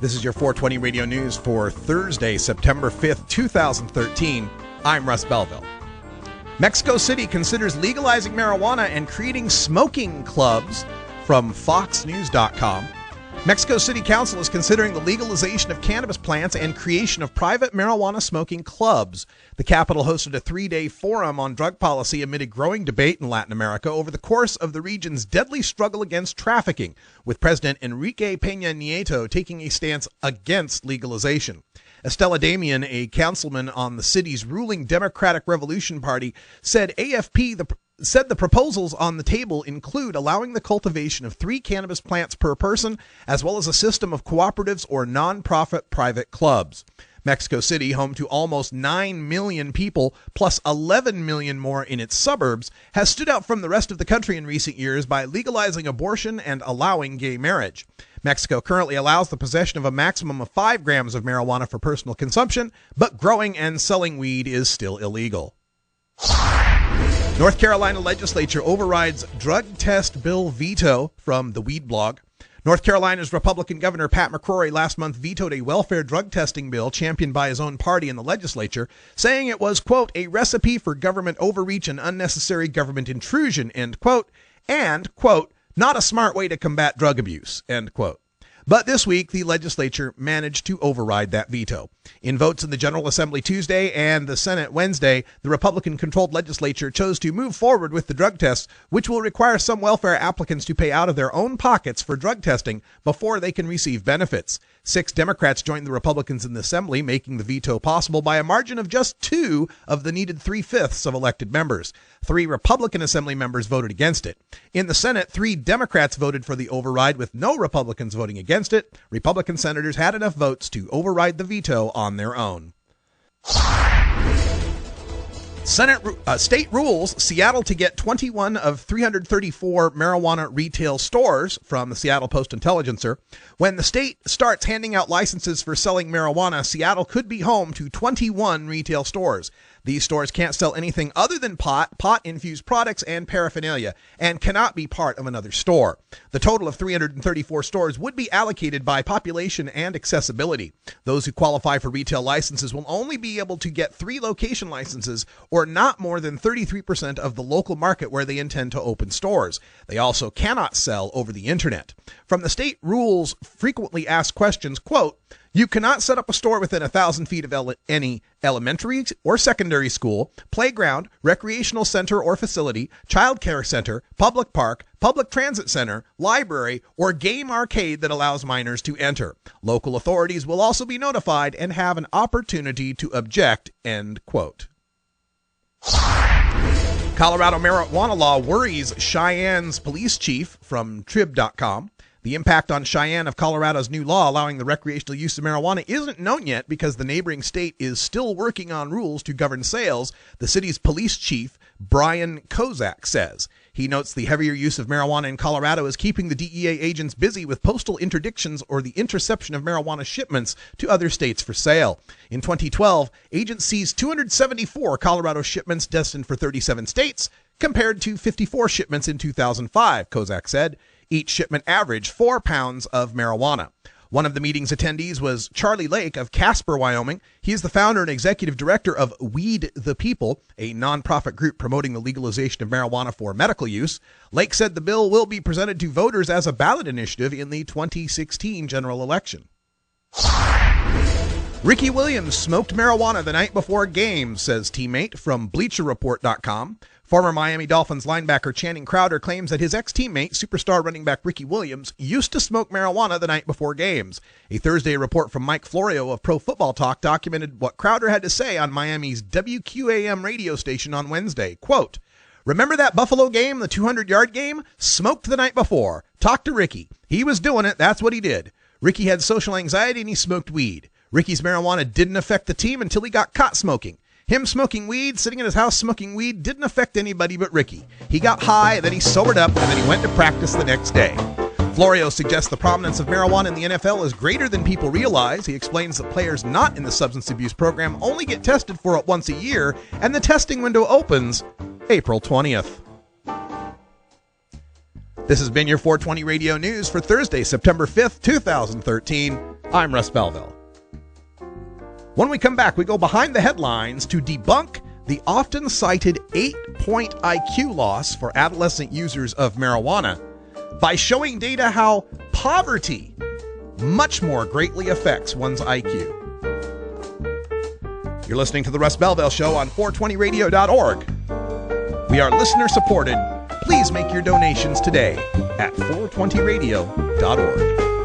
This is your 420 Radio News for Thursday, September 5th, 2013. I'm Russ Belville. Mexico City considers legalizing marijuana and creating smoking clubs, from FoxNews.com. Mexico City Council is considering the legalization of cannabis plants and creation of private marijuana smoking clubs. The capital hosted a 3-day forum on drug policy amid a growing debate in Latin America over the course of the region's deadly struggle against trafficking, with President Enrique Peña Nieto taking a stance against legalization. Estela Damian, a councilman on the city's ruling Democratic Revolution Party, said the proposals on the table include allowing the cultivation of 3 cannabis plants per person, as well as a system of cooperatives or non-profit private clubs. Mexico City, home to almost 9 million people, plus 11 million more in its suburbs, has stood out from the rest of the country in recent years by legalizing abortion and allowing gay marriage. Mexico currently allows the possession of a maximum of 5 grams of marijuana for personal consumption, but growing and selling weed is still illegal. North Carolina legislature overrides drug test bill veto, from the Weed Blog. North Carolina's Republican Governor Pat McCrory last month vetoed a welfare drug testing bill championed by his own party in the legislature, saying it was, quote, a recipe for government overreach and unnecessary government intrusion, end quote, and, quote, not a smart way to combat drug abuse, end quote. But this week, the legislature managed to override that veto. In votes in the General Assembly Tuesday and the Senate Wednesday, the Republican-controlled legislature chose to move forward with the drug tests, which will require some welfare applicants to pay out of their own pockets for drug testing before they can receive benefits. 6 Democrats joined the Republicans in the Assembly, making the veto possible by a margin of just 2 of the needed 3/5 of elected members. 3 Republican Assembly members voted against it. In the Senate, 3 Democrats voted for the override, with no Republicans voting against it. Republican senators had enough votes to override the veto on their own. State rules Seattle to get 21 of 334 marijuana retail stores, from the Seattle Post-Intelligencer. When the state starts handing out licenses for selling marijuana, Seattle could be home to 21 retail stores. These stores can't sell anything other than pot-infused products, and paraphernalia, and cannot be part of another store. The total of 334 stores would be allocated by population and accessibility. Those who qualify for retail licenses will only be able to get 3 location licenses, or not more than 33% of the local market where they intend to open stores. They also cannot sell over the internet. From the state rules frequently asked questions, quote, you cannot set up a store within 1,000 feet of any elementary or secondary school, playground, recreational center or facility, child care center, public park, public transit center, library, or game arcade that allows minors to enter. Local authorities will also be notified and have an opportunity to object, end quote. Colorado marijuana law worries Cheyenne's police chief, from Trib.com. The impact on Cheyenne of Colorado's new law allowing the recreational use of marijuana isn't known yet because the neighboring state is still working on rules to govern sales, the city's police chief, Brian Kozak, says. He notes the heavier use of marijuana in Colorado is keeping the DEA agents busy with postal interdictions or the interception of marijuana shipments to other states for sale. In 2012, agents seized 274 Colorado shipments destined for 37 states, compared to 54 shipments in 2005, Kozak said. Each shipment averaged 4 pounds of marijuana. One of the meeting's attendees was Charlie Lake of Casper, Wyoming. He is the founder and executive director of Weed the People, a nonprofit group promoting the legalization of marijuana for medical use. Lake said the bill will be presented to voters as a ballot initiative in the 2016 general election. Ricky Williams smoked marijuana the night before games, says teammate, from BleacherReport.com. Former Miami Dolphins linebacker Channing Crowder claims that his ex-teammate, superstar running back Ricky Williams, used to smoke marijuana the night before games. A Thursday report from Mike Florio of Pro Football Talk documented what Crowder had to say on Miami's WQAM radio station on Wednesday. Quote, remember that Buffalo game, the 200-yard game? Smoked the night before. Talked to Ricky. He was doing it. That's what he did. Ricky had social anxiety and he smoked weed. Ricky's marijuana didn't affect the team until he got caught smoking. Him smoking weed, sitting in his house smoking weed, didn't affect anybody but Ricky. He got high, then he sobered up, and then he went to practice the next day. Florio suggests the prominence of marijuana in the NFL is greater than people realize. He explains that players not in the substance abuse program only get tested for it once a year, and the testing window opens April 20th. This has been your 420 Radio News for Thursday, September 5th, 2013. I'm Russ Belville. When we come back, we go behind the headlines to debunk the often cited 8-point IQ loss for adolescent users of marijuana by showing data how poverty much more greatly affects one's IQ. You're listening to The Russ Belville Show on 420radio.org. We are listener supported. Please make your donations today at 420radio.org.